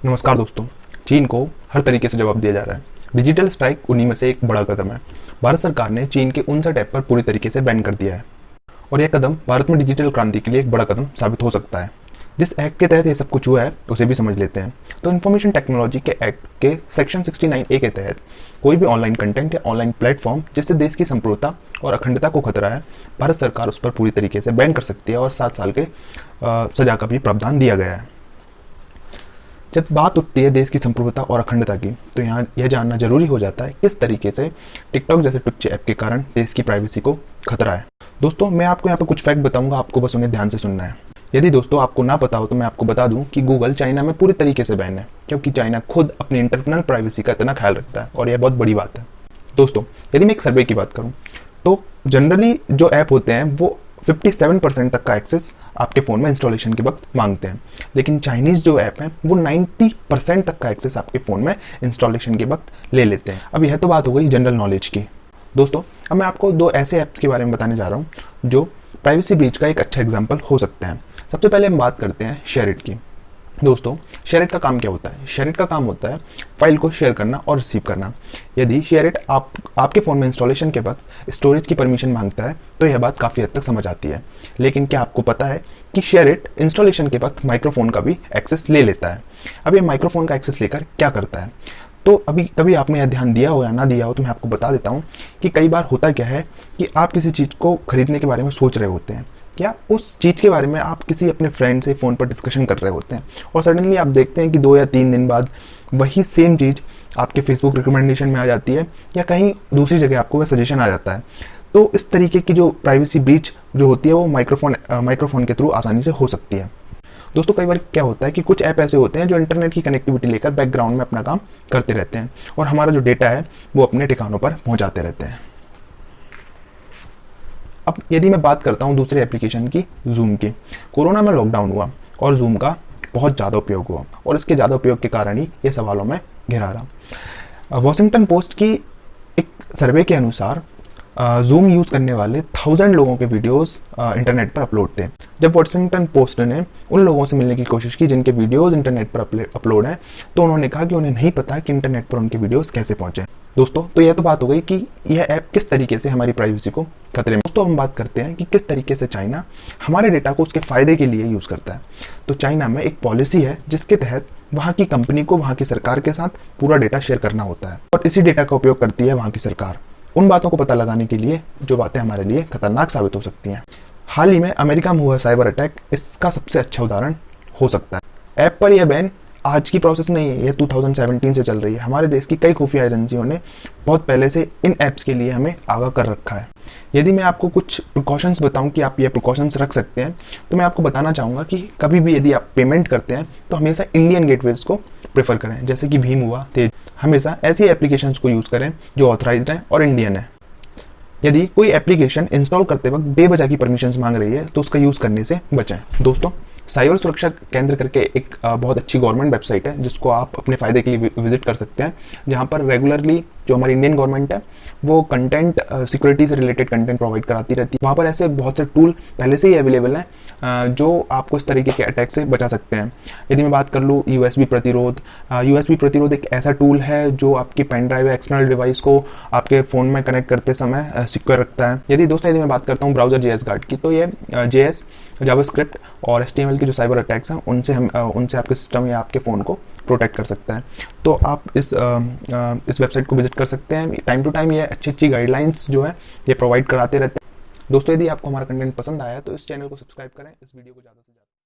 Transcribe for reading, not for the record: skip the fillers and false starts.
नमस्कार दोस्तों। चीन को हर तरीके से जवाब दिया जा रहा है। डिजिटल स्ट्राइक उन्हीं में से एक बड़ा कदम है। भारत सरकार ने चीन के 59 ऐप पर पूरी तरीके से बैन कर दिया है और यह कदम भारत में डिजिटल क्रांति के लिए एक बड़ा कदम साबित हो सकता है। जिस एक्ट के तहत ये सब कुछ हुआ है उसे भी समझ लेते हैं। तो इन्फॉर्मेशन टेक्नोलॉजी के एक्ट के सेक्शन 69A के तहत कोई भी ऑनलाइन कंटेंट या ऑनलाइन प्लेटफॉर्म जिससे देश की संप्रभुता और अखंडता को खतरा है, भारत सरकार उस पर पूरी तरीके से बैन कर सकती है और 7 साल के सजा का भी प्रावधान दिया गया है। जब बात उठती है देश की संप्रभुता और अखंडता की, तो यहाँ यह जानना जरूरी हो जाता है किस तरीके से टिकटॉक जैसे टुच्चे ऐप के कारण देश की प्राइवेसी को खतरा है। दोस्तों, मैं आपको यहाँ पर कुछ फैक्ट बताऊंगा, आपको बस उन्हें ध्यान से सुनना है। यदि दोस्तों आपको ना पता हो तो मैं आपको बता दूं कि गूगल चाइना में पूरी तरीके से बैन है, क्योंकि चाइना खुद अपनी इंटरनल प्राइवेसी का इतना ख्याल रखता है और यह बहुत बड़ी बात है। दोस्तों, यदि मैं एक सर्वे की बात करूं तो जनरली जो ऐप होते हैं वो 57% तक का एक्सेस आपके फ़ोन में इंस्टॉलेशन के वक्त मांगते हैं, लेकिन चाइनीज़ जो ऐप हैं वो 90% तक का एक्सेस आपके फ़ोन में इंस्टॉलेशन के वक्त ले लेते हैं। अब यह तो बात हो गई जनरल नॉलेज की। दोस्तों, अब मैं आपको 2 ऐसे ऐप्स के बारे में बताने जा रहा हूँ जो प्राइवेसी ब्रीच का एक अच्छा एग्जाम्पल हो सकते हैं। सबसे पहले हम बात करते हैं शेयरिट की। दोस्तों, शेयरिट का काम क्या होता है? शेयरिट का काम होता है फाइल को शेयर करना और रिसीव करना। यदि शेयरिट आपके फ़ोन में इंस्टॉलेशन के वक्त स्टोरेज की परमिशन मांगता है तो यह बात काफ़ी हद तक समझ आती है, लेकिन क्या आपको पता है कि शेयरिट इंस्टॉलेशन के वक्त माइक्रोफोन का भी एक्सेस ले लेता है। अब ये माइक्रोफोन का एक्सेस लेकर क्या करता है? तो अभी कभी आपने यह ध्यान दिया हो या ना दिया हो तो मैं आपको बता देता हूँ कि कई बार होता क्या है कि आप किसी चीज़ को खरीदने के बारे में सोच रहे होते हैं, या उस चीज़ के बारे में आप किसी अपने फ्रेंड से फ़ोन पर डिस्कशन कर रहे होते हैं और सडनली आप देखते हैं कि 2 या 3 दिन बाद वही सेम चीज़ आपके फेसबुक रिकमेंडेशन में आ जाती है या कहीं दूसरी जगह आपको वह सजेशन आ जाता है। तो इस तरीके की जो प्राइवेसी ब्रीच जो होती है वो माइक्रोफोन के थ्रू आसानी से हो सकती है। दोस्तों, कई बार क्या होता है कि कुछ ऐप ऐसे होते हैं जो इंटरनेट की कनेक्टिविटी लेकर बैकग्राउंड में अपना काम करते रहते हैं और हमारा जो डेटा है वो अपने ठिकानों पर पहुंचाते रहते हैं। अब यदि मैं बात करता हूं दूसरे एप्लीकेशन की, जूम की। कोरोना में लॉकडाउन हुआ और जूम का बहुत ज़्यादा उपयोग हुआ और इसके ज़्यादा उपयोग के कारण ही ये सवालों में घिरा रहा। वॉशिंगटन पोस्ट की एक सर्वे के अनुसार जूम यूज़ करने वाले 1000 लोगों के वीडियोस इंटरनेट पर अपलोड थे। जब वॉशिंगटन पोस्ट ने उन लोगों से मिलने की कोशिश की जिनके वीडियोस इंटरनेट पर अपलोड हैं, तो उन्होंने कहा कि उन्हें नहीं पता कि इंटरनेट पर उनके वीडियोस कैसे पहुंचे। दोस्तों, तो यह तो बात हो गई कि यह ऐप किस तरीके से हमारी प्राइवेसी को खतरे में। दोस्तों, हम बात करते हैं कि किस तरीके से चाइना हमारे डेटा को उसके फ़ायदे के लिए यूज़ करता है। तो चाइना में एक पॉलिसी है जिसके तहत वहाँ की कंपनी को वहाँ की सरकार के साथ पूरा डेटा शेयर करना होता है और इसी डेटा का उपयोग करती है वहाँ की सरकार उन बातों को पता लगाने के लिए जो बातें हमारे लिए खतरनाक साबित हो सकती हैं। हाल ही में अमेरिका में हुआ साइबर अटैक इसका सबसे अच्छा उदाहरण हो सकता है। ऐप पर यह बैन आज की प्रोसेस नहीं है, यह 2017 से चल रही है। हमारे देश की कई खुफिया एजेंसियों ने बहुत पहले से इन ऐप्स के लिए हमें आगाह कर रखा है। यदि मैं आपको कुछ प्रिकॉशंस बताऊं कि आप ये प्रिकॉशंस रख सकते हैं, तो मैं आपको बताना चाहूँगा कि कभी भी यदि आप पेमेंट करते हैं तो हमेशा इंडियन गेटवेज को प्रेफर करें, जैसे कि भीम हुआ, तेज। हमेशा ऐसी एप्लीकेशंस को यूज़ करें जो ऑथराइज्ड हैं और इंडियन है। यदि कोई एप्लीकेशन इंस्टॉल करते वक्त बेवजह की परमिशंस मांग रही है तो उसका यूज़ करने से बचें। दोस्तों, साइबर सुरक्षा केंद्र करके एक बहुत अच्छी गवर्नमेंट वेबसाइट है जिसको आप अपने फ़ायदे के लिए विजिट कर सकते हैं, जहाँ पर रेगुलरली जो हमारी इंडियन गवर्नमेंट है वो कंटेंट सिक्योरिटी से रिलेटेड कंटेंट प्रोवाइड कराती रहती है। वहाँ पर ऐसे बहुत से टूल पहले से ही अवेलेबल हैं जो आपको इस तरीके के अटैक से बचा सकते हैं। यदि मैं बात कर लूँ यूएसबी प्रतिरोध एक ऐसा टूल है जो आपकी पेन ड्राइव या एक्सटर्नल डिवाइस को आपके फ़ोन में कनेक्ट करते समय सिक्योर रखता है। यदि मैं बात करता हूँ ब्राउज़र JS गार्ड की, तो ये JS, जावास्क्रिप्ट और HTML के जो साइबर अटैक्स हैं उनसे आपके सिस्टम या आपके फ़ोन को प्रोटेक्ट कर सकता है। तो आप इस वेबसाइट को विजिट कर सकते हैं। टाइम टू टाइम ये अच्छी गाइडलाइंस जो है ये प्रोवाइड कराते रहते हैं। दोस्तों, यदि आपको हमारा कंटेंट पसंद आया तो इस चैनल को सब्सक्राइब करें, इस वीडियो को ज़्यादा से ज़्यादा